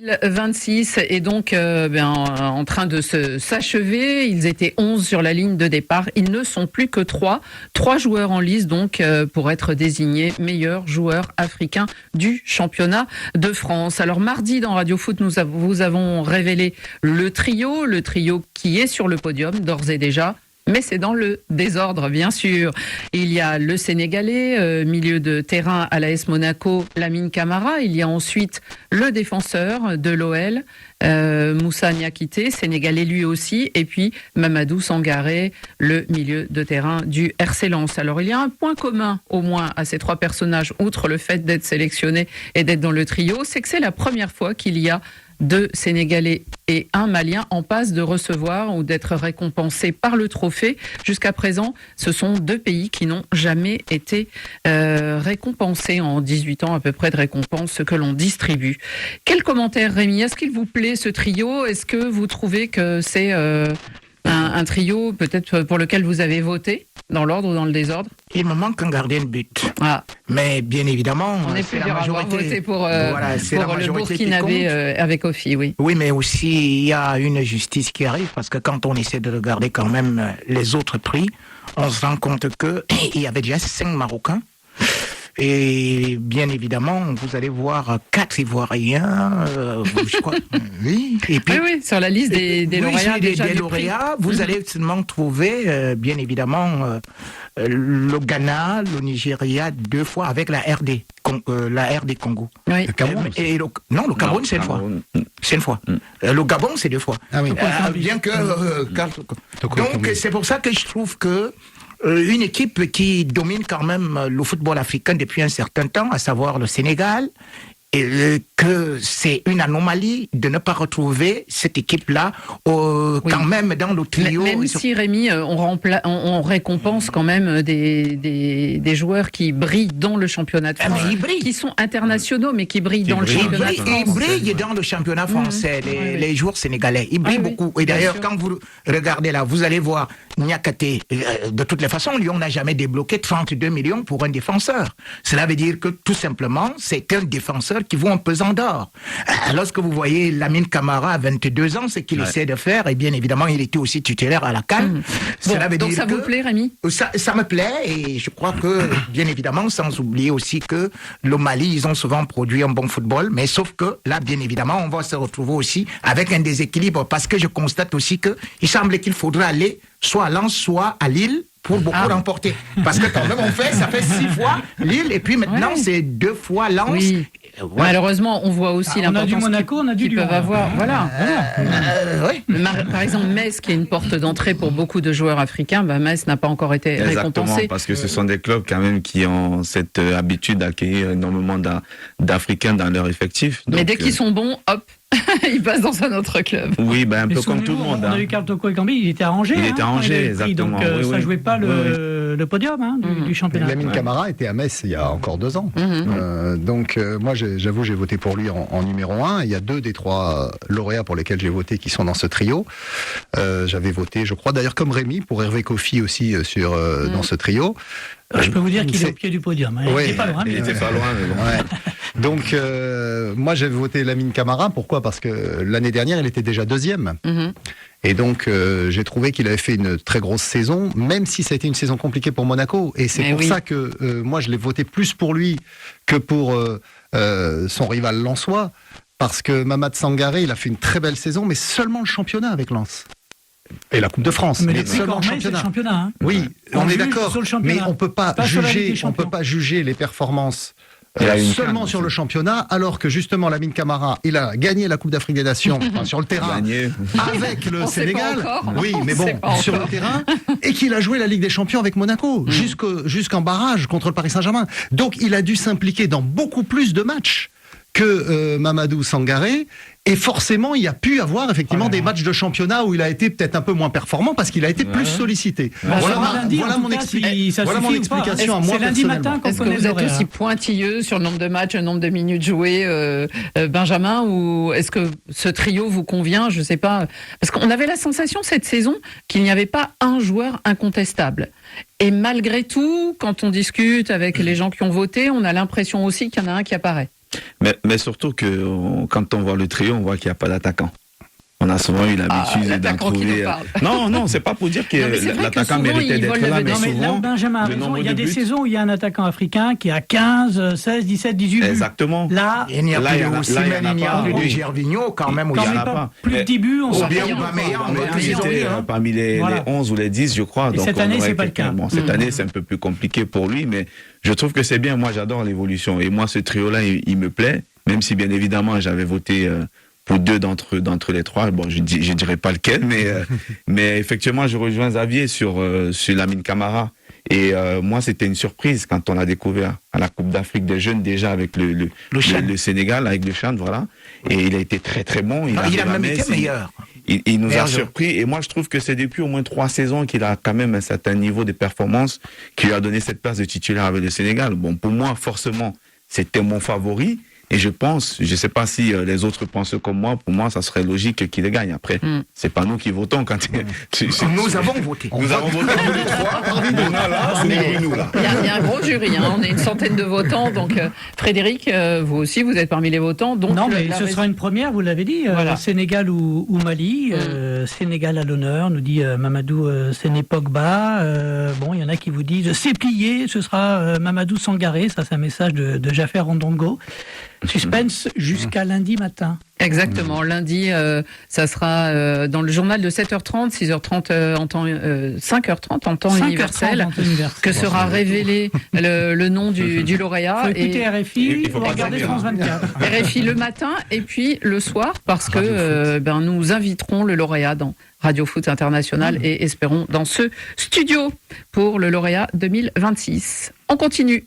2026 est donc en train de s'achever. Ils étaient 11 sur la ligne de départ. Ils ne sont plus que 3. 3 joueurs en lice donc pour être désignés meilleurs joueurs africains du championnat de France. Alors mardi dans Radio Foot, vous avons révélé le trio qui est sur le podium d'ores et déjà. Mais c'est dans le désordre, bien sûr. Il y a le Sénégalais, milieu de terrain à l'AS Monaco, Lamine Camara. Il y a ensuite le défenseur de l'OL, Moussa Niakité, Sénégalais lui aussi. Et puis Mamadou Sangaré, le milieu de terrain du RC Lens. Alors il y a un point commun au moins à ces 3 personnages, outre le fait d'être sélectionnés et d'être dans le trio, c'est que c'est la première fois qu'il y a 2 Sénégalais et 1 Malien en passe de recevoir ou d'être récompensés par le trophée. Jusqu'à présent, ce sont 2 pays qui n'ont jamais été récompensés en 18 ans à peu près de récompenses que l'on distribue. Quel commentaire, Rémi? Est-ce qu'il vous plaît ce trio? Est-ce que vous trouvez que c'est un trio peut-être pour lequel vous avez voté, dans l'ordre ou dans le désordre? Il me manque un gardien de but. Ah. Mais bien évidemment, on est c'est la majorité. Voté pour le Burkinabé avec Ofi, oui. Oui, mais aussi il y a une justice qui arrive parce que quand on essaie de regarder quand même les autres prix, on se rend compte que il y avait déjà 5 Marocains. Et bien évidemment, vous allez voir 4 Ivoiriens, je crois. Oui. Et puis, oui, sur la liste des lauréats. Des lauréats, vous allez seulement trouver, bien évidemment, le Ghana, le Nigeria 2 fois avec la RD Congo. Oui. Le Cameroun. Non, le Cameroun, c'est une fois. C'est une fois. Le Gabon, c'est 2 fois. Ah oui. Bien que. Donc, c'est pour ça que je trouve que. Une équipe qui domine quand même le football africain depuis un certain temps, à savoir le Sénégal, et que c'est une anomalie de ne pas retrouver cette équipe-là quand même dans le trio. Même si, Rémi, on récompense quand même des joueurs qui brillent dans le championnat de France, qui sont internationaux, mais qui brillent dans le championnat de France. Ils brillent dans le championnat français, les joueurs sénégalais. Ils brillent beaucoup. Et d'ailleurs, quand vous regardez là, vous allez voir Niakate. De toutes les façons, Lyon n'a jamais débloqué 32 millions pour un défenseur. Cela veut dire que, tout simplement, c'est un défenseur qui vaut un pesant d'or. Lorsque vous voyez Lamine Camara à 22 ans, ce qu'il essaie de faire, et bien évidemment, il était aussi tutélaire à la CAN. Donc ça vous plaît, Rémi? Ça me plaît, et je crois que, bien évidemment, sans oublier aussi que le Mali, ils ont souvent produit un bon football, mais sauf que, là, bien évidemment, on va se retrouver aussi avec un déséquilibre, parce que je constate aussi que il semble qu'il faudrait aller soit à Lens, soit à Lille, pour beaucoup remporter. Parce que quand même, ça fait 6 fois Lille, et puis maintenant, c'est 2 fois Lens. Oui. Malheureusement, on voit aussi l'importance on a du Monaco, on a du Lyon. Peuvent avoir. Par exemple, Metz, qui est une porte d'entrée pour beaucoup de joueurs africains, Metz n'a pas encore été récompensé. Parce que ce sont des clubs quand même qui ont cette habitude d'accueillir énormément d'Africains dans leur effectif. Mais dès qu'ils sont bons, hop, ils passent dans un autre club. Oui, un peu comme tout le monde. On a eu Karl Toko Ekambi, il était à Angers. Il était à Angers, exactement. Donc ça jouait pas le podium du championnat. Lamine Camara était à Metz il y a encore 2 ans. Donc moi, j'avoue, j'ai voté pour lui en numéro 1. Il y a 2 des 3 lauréats pour lesquels j'ai voté qui sont dans ce trio. J'avais voté, je crois d'ailleurs comme Rémi, pour Hervé Kofi aussi dans ce trio. Je peux vous dire qu'il est au pied du podium. Il n'était pas loin. Il n'était pas loin, mais bon. Ouais. Donc, moi, j'avais voté Lamine Camara. Pourquoi? Parce que l'année dernière, il était déjà 2e. Et donc, j'ai trouvé qu'il avait fait une très grosse saison, même si ça a été une saison compliquée pour Monaco. Et c'est pour ça que moi, je l'ai voté plus pour lui que pour son rival lensois. Parce que Mamad Sangaré, il a fait une très belle saison, mais seulement le championnat avec Lens. Et la Coupe de France, mais seulement le championnat. Hein. Oui, on est d'accord, mais on peut pas juger les performances seulement sur le championnat, alors que justement Lamine Camara, il a gagné la Coupe d'Afrique des Nations sur le terrain avec le Sénégal. Oui, mais bon, sur le terrain, et qu'il a joué la Ligue des Champions avec Monaco jusqu'en barrage contre le Paris Saint-Germain. Donc il a dû s'impliquer dans beaucoup plus de matchs que Mamadou Sangaré. Et forcément, il y a pu avoir effectivement des matchs de championnat où il a été peut-être un peu moins performant parce qu'il a été plus sollicité. Voilà mon explication à moi personnellement. Est-ce que vous êtes aussi pointilleux sur le nombre de matchs, le nombre de minutes jouées, Benjamin, ou est-ce que ce trio vous convient? Je ne sais pas. Parce qu'on avait la sensation cette saison qu'il n'y avait pas un joueur incontestable. Et malgré tout, quand on discute avec les gens qui ont voté, on a l'impression aussi qu'il y en a un qui apparaît. Mais surtout que quand on voit le trio, on voit qu'il n'y a pas d'attaquant. On a souvent eu l'habitude d'en trouver. Non, c'est pas pour dire que l'attaquant méritait d'être là, mais souvent. Là où Benjamin a raison, il y a des saisons où il y a un attaquant africain qui a 15, 16, 17, 18 buts. Exactement. Là, il n'y a pas aussi de Gervinho, quand même, où il n'y en a pas. Plus de 10 buts, on s'en fout. Parmi les 11 ou les 10, je crois. Cette année, c'est pas le cas. Cette année, c'est un peu plus compliqué pour lui, mais je trouve que c'est bien. Moi, j'adore l'évolution. Et moi, ce trio-là, il me plaît, même si, bien évidemment, j'avais voté pour 2 d'entre les 3. Bon, je dirais pas lequel, mais effectivement, je rejoins Xavier sur Lamine Camara. Et moi, c'était une surprise quand on a découvert à la Coupe d'Afrique des jeunes, déjà avec le Sénégal, avec le Chan, voilà. Et il a été très très bon. Il a même été meilleur. Il nous a surpris. Et moi, je trouve que c'est depuis au moins 3 saisons qu'il a quand même un certain niveau de performance qui lui a donné cette place de titulaire avec le Sénégal. Bon, pour moi, forcément, c'était mon favori. Et je pense, je ne sais pas si les autres pensent comme moi, pour moi, ça serait logique qu'il les gagne. Après, c'est pas nous qui votons quand nous avons voté. Nous avons voté tous les 3. Il y a un gros jury, hein. On est une centaine de votants. Donc, Frédéric, vous aussi, vous êtes parmi les votants. Donc, non, mais ce sera une première, vous l'avez dit. Voilà. Sénégal ou Mali. Sénégal à l'honneur, nous dit Mamadou Séné Pogba. Bon, il y en a qui vous disent c'est plié, ce sera Mamadou Sangaré. Ça, c'est un message de Jaffer Ondongo. Suspense jusqu'à lundi matin. Exactement. Lundi, ça sera dans le journal de 7h30, 6h30 en temps, 5h30 en temps universel, que sera révélé le nom du lauréat. Il faut écouter RFI, il faut regarder France 24. RFI le matin et puis le soir, parce que nous inviterons le lauréat dans Radio Foot International et espérons dans ce studio pour le lauréat 2026. On continue.